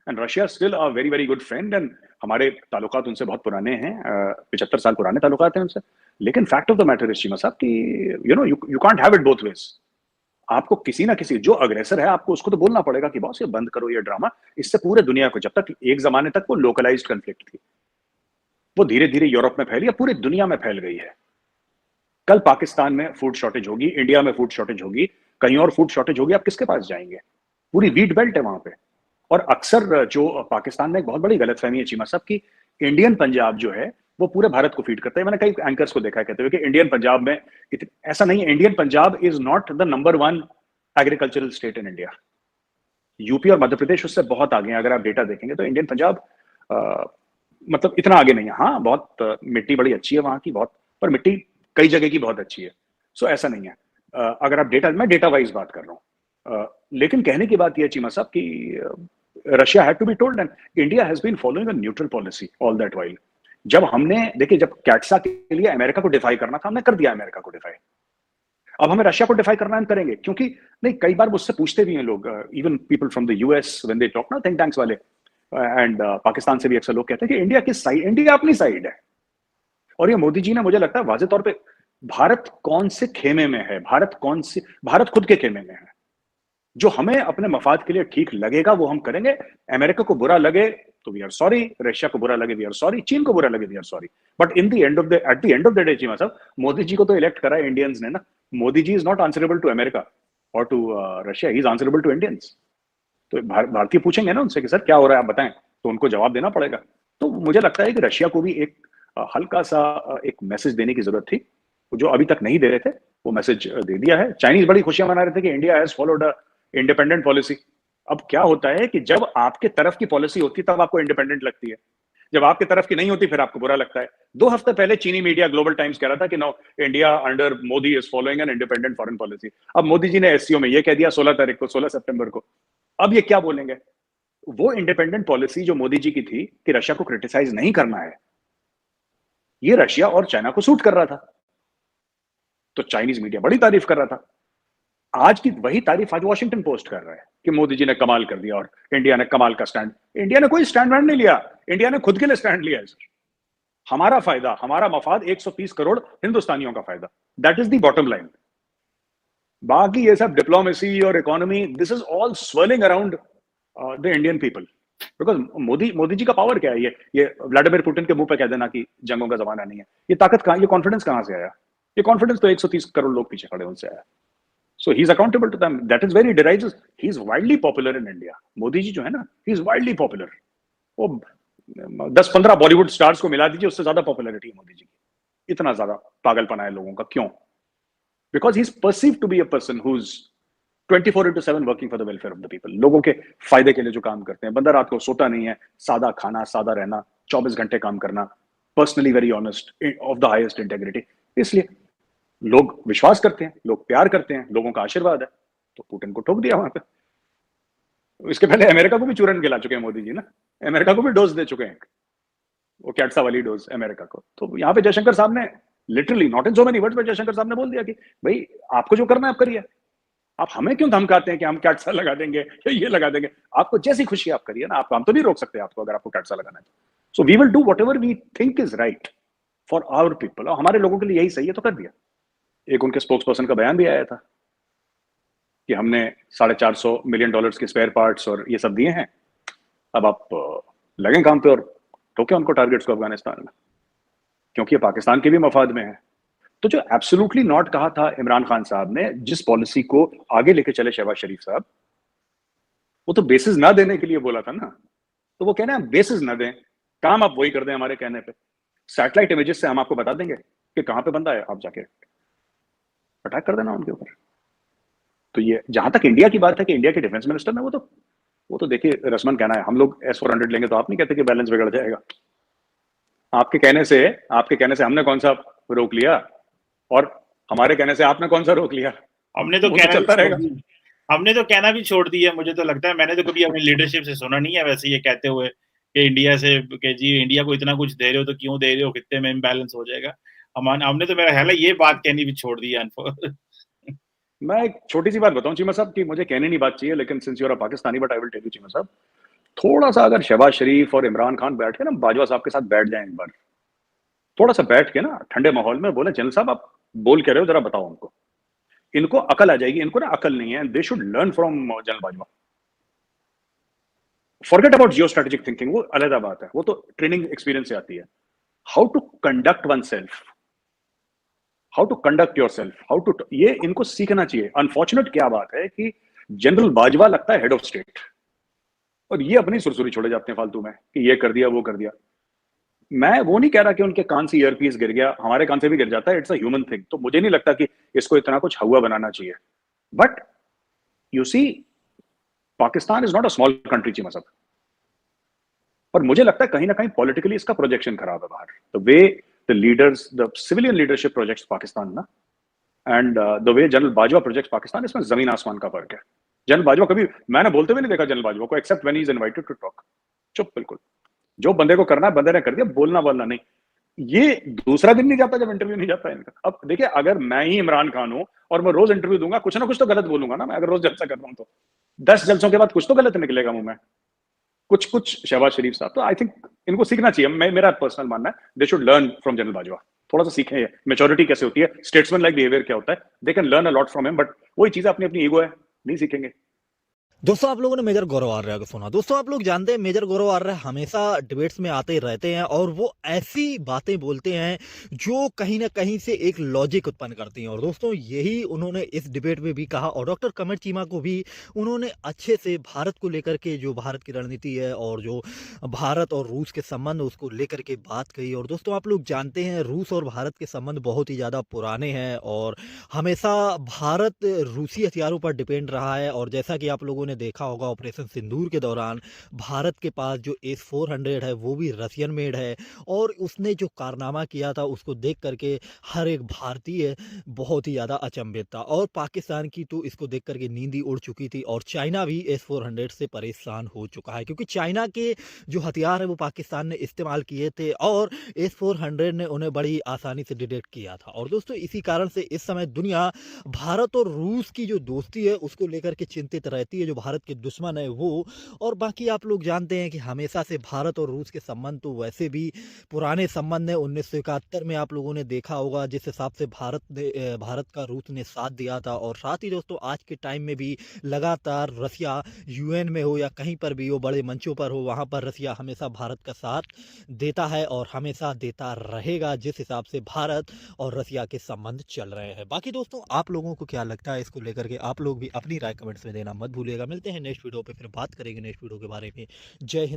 And Russia still a very very good friend, and हमारे ताल्लुकात उनसे बहुत पुराने हैं, 75 साल पुराने ताल्लुकात हैं उनसे। लेकिन fact of the matter is Cheema साहब कि you can't have it both ways. आपको किसी ना किसी जो अग्रेसर है आपको उसको तो बोलना पड़ेगा कि बॉस ये बंद करो ये ड्रामा। इससे पूरे दुनिया को, जब तक एक जमाने तक वो लोकलाइज्ड कन्फ्लिक्ट थी, वो धीरे धीरे यूरोप में फैली, पूरी दुनिया में फैल गई है। कल पाकिस्तान में फूड शॉर्टेज होगी, इंडिया में फूड शॉर्टेज होगी, कहीं और फूड शॉर्टेज होगी, आप किसके पास जाएंगे? पूरी वीट बेल्ट है वहां पे। और अक्सर जो पाकिस्तान में एक बहुत बड़ी गलतफहमी है चीमा साहब की, इंडियन पंजाब जो है वो पूरे भारत को फीड करता है। मैंने कई एंकर्स को देखा है कहते हुए कि इंडियन पंजाब में ऐसा नहीं है। Indian Punjab is not the number 1 agricultural state in India. UP और मध्य प्रदेश उससे बहुत आगे हैं। अगर आप डेटा देखेंगे तो इंडियन पंजाब मतलब इतना आगे नहीं है। हाँ, बहुत मिट्टी बड़ी अच्छी है वहां की, बहुत, पर मिट्टी कई जगह की बहुत अच्छी है। सो ऐसा नहीं है। अगर आप मैं डेटा वाइज बात कर रहा हूँ। लेकिन कहने की बात यह चीमा साहब कि Russia had to be told, and India has been following a neutral policy all that while. जब हमने देखिए, जब कैट्सा के लिए अमेरिका को डिफाई करना था, हमने कर दिया अमेरिका को डिफाई। अब हमें रशिया को डिफाई करना हम करेंगे, क्योंकि नहीं, कई बार मुझसे पूछते भी हैं लोग, even people from the US when they talk ना, थिंक टैंक्स वाले, एंड पाकिस्तान से भी अक्सर लोग कहते हैं कि इंडिया किस साइड, इंडिया अपनी साइड है। और ये मोदी जी ने, मुझे लगता है वाजे तौर पे, भारत कौन से खेमे में है, भारत खुद के खेमे में है। जो हमें अपने मफाद के लिए ठीक लगेगा वो हम करेंगे। अमेरिका को बुरा लगे तो वी आर सॉरी, रशिया को बुरा लगे वी आर सॉरी, चीन को बुरा लगे we are sorry. But in the end of the at the end of the day Cheema साहब, मोदी जी को तो इलेक्ट करा है इंडियंस ने ना। Modi ji is not answerable to America और to Russia, he is answerable to Indians. तो भारतीय पूछेंगे ना उनसे कि सर क्या हो रहा है आप बताएं, तो उनको जवाब देना पड़ेगा। तो मुझे लगता है कि रशिया को भी एक हल्का सा एक मैसेज देने की जरूरत थी, जो अभी तक नहीं दे रहे थे, वो मैसेज दे दिया है। चाइनीज बड़ी खुशियां मना रहे थे कि India has followed a independent policy. अब क्या होता है कि जब आपके तरफ की पॉलिसी होती है तब आपको इंडिपेंडेंट लगती है, जब आपके तरफ की नहीं होती फिर आपको बुरा लगता है। 2 हफ्ते पहले चीनी मीडिया ग्लोबल टाइम्स कह रहा था कि no, India under Modi is following an independent foreign policy. अब मोदी जी ने एससीओ में ये कह दिया 16 तारीख को, 16 सितंबर को। अब ये क्या बोलेंगे? वो इंडिपेंडेंट पॉलिसी जो मोदी जी की थी कि रशिया को क्रिटिसाइज नहीं करना है, ये रशिया और चाइना को सूट कर रहा था, तो चाइनीज मीडिया बड़ी तारीफ कर रहा था। आज की वही तारीफ आज वॉशिंगटन पोस्ट कर रहा है कि मोदी जी ने कमाल कर दिया और इंडिया ने कमाल का स्टैंड। इंडिया ने कोई स्टैंड नहीं लिया, इंडिया ने खुद के लिए स्टैंड लिया है सर। हमारा फायदा, हमारा मफाद, 130 करोड़ हिंदुस्तानियों का फायदा, that is the bottom line. बाकी ये सब डिप्लोमेसी और economy, this is all swirling around the Indian people. Because Modi ji का पावर क्या है? ये व्लादिमीर पुतिन के मुंह पे कह देना कि जंगों का जमाना नहीं है। ये ताकत कहां, ये कॉन्फिडेंस कहां से आया? ये कॉन्फिडेंस तो 130 करोड़ लोग पीछे खड़े उनसे आया। So he's accountable to them. That is where he derives. He's widely popular in India. Modi ji जो है ना, he is widely popular. वो 10-15 बॉलीवुड स्टार्स को मिला दीजिए, उससे ज्यादा पॉपुलैरिटी है मोदी जी की। इतना ज्यादा पागलपना है लोगों का, क्यों? Because he's perceived to be a person who's 24/7 working for the welfare of the people. लोगों के फायदे के लिए जो काम करते हैं। बंदा रात को सोता नहीं है, सादा खाना, सादा रहना, 24 घंटे काम करना, personally very honest, of the highest integrity. इसलिए लोग विश्वास करते हैं, लोग प्यार करते हैं, लोगों का आशीर्वाद है, तो पुतिन को ठोक दिया वहां पे। इसके पहले अमेरिका को भी चूरन खिला चुके हैं मोदी जी ना, अमेरिका को भी डोज दे चुके हैं, वो कैट्सा वाली डोज अमेरिका को। तो यहाँ पे जयशंकर साहब ने literally, not in so many words, Jaishankar साहब ने बोल दिया कि भाई आपको जो करना है आप करिए, आप हमें क्यों धमकाते हैं कि हम कैट्सा लगा देंगे या ये लगा देंगे? आपको जैसी खुशी आप करिए ना, आप हम तो नहीं रोक सकते आपको, अगर आपको कैट्सा लगाना है तो। So we will do whatever we think is right for our people, और हमारे लोगों के लिए यही सही है तो कर दिया। एक उनके स्पोक्स पर्सन का बयान भी आया था कि हमने $450 मिलियन के स्पेयर पार्ट्स और ये सब दिए हैं, अब आप लगें काम पे और ठोके उनको टारगेट्स को अफगानिस्तान में, क्योंकि ये पाकिस्तान के भी मफाद में है। तो जो एब्सोल्युटली नॉट कहा था इमरान खान साहब ने, जिस पॉलिसी को आगे लेके चले शहबाज शरीफ साहब, वो तो बेसिस ना देने के लिए बोला था ना। तो वो कहना है बेसिस ना दें, काम आप वही कर दें हमारे कहने पे। सैटेलाइट इमेजेस से हम आपको बता देंगे कि कहां पे बंदा है, आप जाके अटैक कर देना उनके ऊपर। तो ये जहां तक इंडिया की बात है कि इंडिया के डिफेंस मिनिस्टर ने, वो तो देखिए रसमन कहना है, हम लोग S-400 लेंगे तो आप नहीं कहते कि बैलेंस बिगड़ जाएगा। आपके कहने से हमने कौन सा रोक लिया, और हमारे कहने से आपने कौन सा रोक लिया? हमने तो कहना चलता रहेगा, हमने तो कहना भी छोड़ दिया। मुझे तो लगता है मैंने तो कभी अपनी लीडरशिप से सुना नहीं है वैसे ये कहते हुए कि इंडिया से कि जी इंडिया को इतना कुछ दे रहे हो तो क्यों दे रहे हो, कितने में इम्बैलेंस हो जाएगा। हमने तो मेरा ख्याल है ये बात कहनी भी छोड़ दी है। मैं एक छोटी सी बात बताऊं चीमा साहब, कि मुझे कहने नहीं बात चाहिए, लेकिन since you are a Pakistani, but I will tell you Cheema साहब, थोड़ा सा अगर शहबाज शरीफ और इमरान खान बैठ के ना बाजवा साहब के साथ बैठ जाएं एक बार, थोड़ा सा बैठ के ना ठंडे माहौल में बोले जनरल साहब आप बोल के रहे हो, जरा बताओ हमको। इनको अकल आ जाएगी, इनको ना अकल नहीं है, they should learn from general Bajwa. Forget about geo strategic thinking, वो अलग बात है, वो तो ट्रेनिंग एक्सपीरियंस से आती है। How to conduct oneself, how to conduct yourself, how to, ये इनको सीखना चाहिए। अनफॉर्चुनेट क्या बात है कि जनरल बाजवा लगता है हेड ऑफ स्टेट, और ये अपनी सुरसुरी छोड़े जाते हैं फालतू में कि ये कर दिया वो कर दिया। मैं वो नहीं कह रहा कि उनके कान से ईयरपीस गिर गया, हमारे कान से भी गिर जाता है, इट्स अ ह्यूमन थिंग। तो मुझे नहीं लगता कि इसको इतना कुछ हवा बनाना चाहिए। But you see, Pakistan is not a small country Cheema साहब, और मुझे लगता है कहीं ना कहीं पॉलिटिकली इसका प्रोजेक्शन खराब है बाहर। The way the leaders, the civilian leadership projects Pakistan ना, and the way general Bajwa project Pakistan, इसमें जमीन आसमान का फर्क है। जनरल बाजवा कभी मैंने बोलते हुए नहीं देखा जनरल बाजवा को, except when he is invited to talk. चुप बिल्कुल, जो बंदे को करना है बंदे ने कर दिया, बोलना बोलना नहीं। ये दूसरा दिन नहीं जाता जब इंटरव्यू नहीं जाता इनका। अब देखिए, अगर मैं ही इमरान खान हूं और मैं रोज इंटरव्यू दूंगा, कुछ ना कुछ तो गलत बोलूंगा ना मैं, अगर रोज जलसा कर रहा हूं तो 10 जलसों के बाद कुछ तो गलत निकलेगा मुंह में, कुछ कुछ। शहबाज शरीफ साहब तो आई थिंक इनको सीखना चाहिए, मेरा पर्सनल मानना है, they should learn from general Bajwa. थोड़ा सा सीखें मेच्योरिटी कैसे होती है, स्टेट्समैन लाइक बिहेवियर क्या होता है, they can learn a lot from him. But वही चीज अपनी अपनी ईगो है, नहीं सीखेंगे। दोस्तों आप लोगों ने मेजर गौरव आर्या को सुना। दोस्तों आप लोग जानते हैं मेजर गौरव आर्या हमेशा डिबेट्स में आते रहते हैं और वो ऐसी बातें बोलते हैं जो कहीं ना कहीं से एक लॉजिक उत्पन्न करती हैं। और दोस्तों यही उन्होंने इस डिबेट में भी कहा, और डॉक्टर कमर चीमा को भी उन्होंने अच्छे से भारत को लेकर के, जो भारत की रणनीति है और जो भारत और रूस के संबंध उसको लेकर के बात कही। और दोस्तों आप लोग जानते हैं रूस और भारत के संबंध बहुत ही ज़्यादा पुराने हैं और हमेशा भारत रूसी हथियारों पर डिपेंड रहा है। और जैसा कि आप लोगों ने देखा होगा ऑपरेशन सिंदूर के दौरान भारत के पास जो S-400 है वो भी रशियन मेड है, और उसने जो कारनामा किया था उसको देख करके हर एक भारतीय बहुत ही ज़्यादा अचंभित था। और पाकिस्तान की तो इसको देख करके नींद ही उड़ चुकी थी, और चाइना भी S-400 से परेशान हो चुका है, क्योंकि चाइना के जो हथियार है वो पाकिस्तान ने इस्तेमाल किए थे और S-400 ने उन्हें बड़ी आसानी से डिटेक्ट किया था। और दोस्तों इसी कारण से इस समय दुनिया भारत और रूस की जो दोस्ती है उसको लेकर के चिंतित रहती है, जो भारत के दुश्मन है वो। और बाकी आप लोग जानते हैं कि हमेशा से भारत और रूस के संबंध तो वैसे भी पुराने संबंध है। 1971 में आप लोगों ने देखा होगा जिस हिसाब से भारत का रूस ने साथ दिया था। और साथ ही दोस्तों आज के टाइम में भी लगातार रसिया UN में हो या कहीं पर भी हो, बड़े मंचों पर हो, वहाँ पर रसिया हमेशा भारत का साथ देता है और हमेशा देता रहेगा, जिस हिसाब से भारत और रसिया के संबंध चल रहे हैं। बाकी दोस्तों आप लोगों को क्या लगता है इसको लेकर के, आप लोग भी अपनी राय कमेंट्स में देना मत भूलिएगा। मिलते हैं नेक्स्ट वीडियो पे, फिर बात करेंगे नेक्स्ट वीडियो के बारे में। जय हिंद।